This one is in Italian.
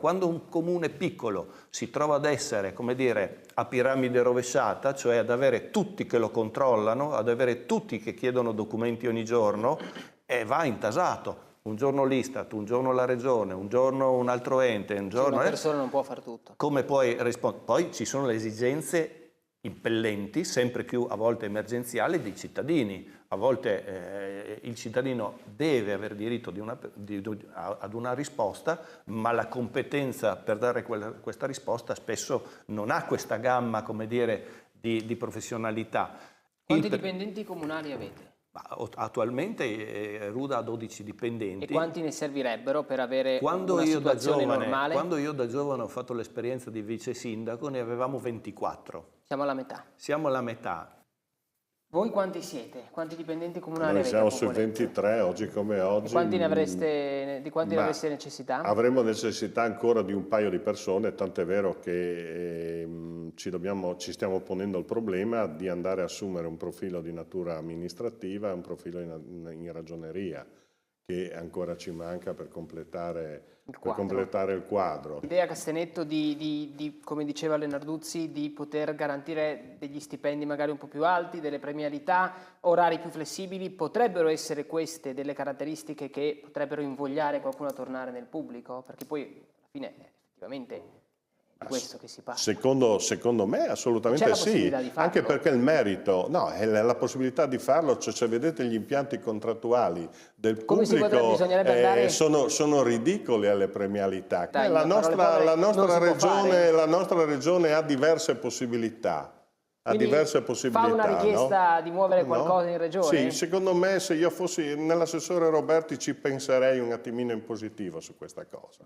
quando un comune piccolo si trova ad essere, come dire, a piramide rovesciata, cioè ad avere tutti che lo controllano, ad avere tutti che chiedono documenti ogni giorno, va intasato. Un giorno l'Istat, un giorno la Regione, un giorno un altro ente, un giorno... Una persona non può fare tutto. Come puoi rispondere? Poi ci sono le esigenze impellenti, sempre più a volte emergenziali, dei cittadini. A volte il cittadino deve aver diritto ad una risposta, ma la competenza per dare questa risposta spesso non ha questa gamma, come dire, di professionalità. Quanti dipendenti comunali avete? Attualmente Ruda ha 12 dipendenti. E quanti ne servirebbero per avere Quando una io situazione normale? Quando io da giovane ho fatto l'esperienza di vice sindaco ne avevamo 24. Siamo alla metà. Siamo alla metà. Voi quanti siete? Quanti dipendenti comunali Noi avete? siamo su 23, oggi come oggi. E quanti di quanti ne avreste necessità? Avremo necessità ancora di un paio di persone, tant'è vero che ci stiamo ponendo il problema di andare a assumere un profilo di natura amministrativa e un profilo in ragioneria, che ancora ci manca per completare il quadro. L'idea, Castenetto, come diceva Lenarduzzi, di poter garantire degli stipendi magari un po' più alti, delle premialità, orari più flessibili, potrebbero essere queste delle caratteristiche che potrebbero invogliare qualcuno a tornare nel pubblico? Perché poi alla fine effettivamente è questo che si parla. Secondo me assolutamente sì, anche perché il merito, no, è la possibilità di farlo, cioè vedete gli impianti contrattuali del pubblico sono ridicoli alle premialità. La nostra regione ha diverse possibilità. Fa una richiesta di muovere qualcosa in regione? Sì, secondo me se io fossi nell'assessore Roberti ci penserei un attimino in positivo su questa cosa.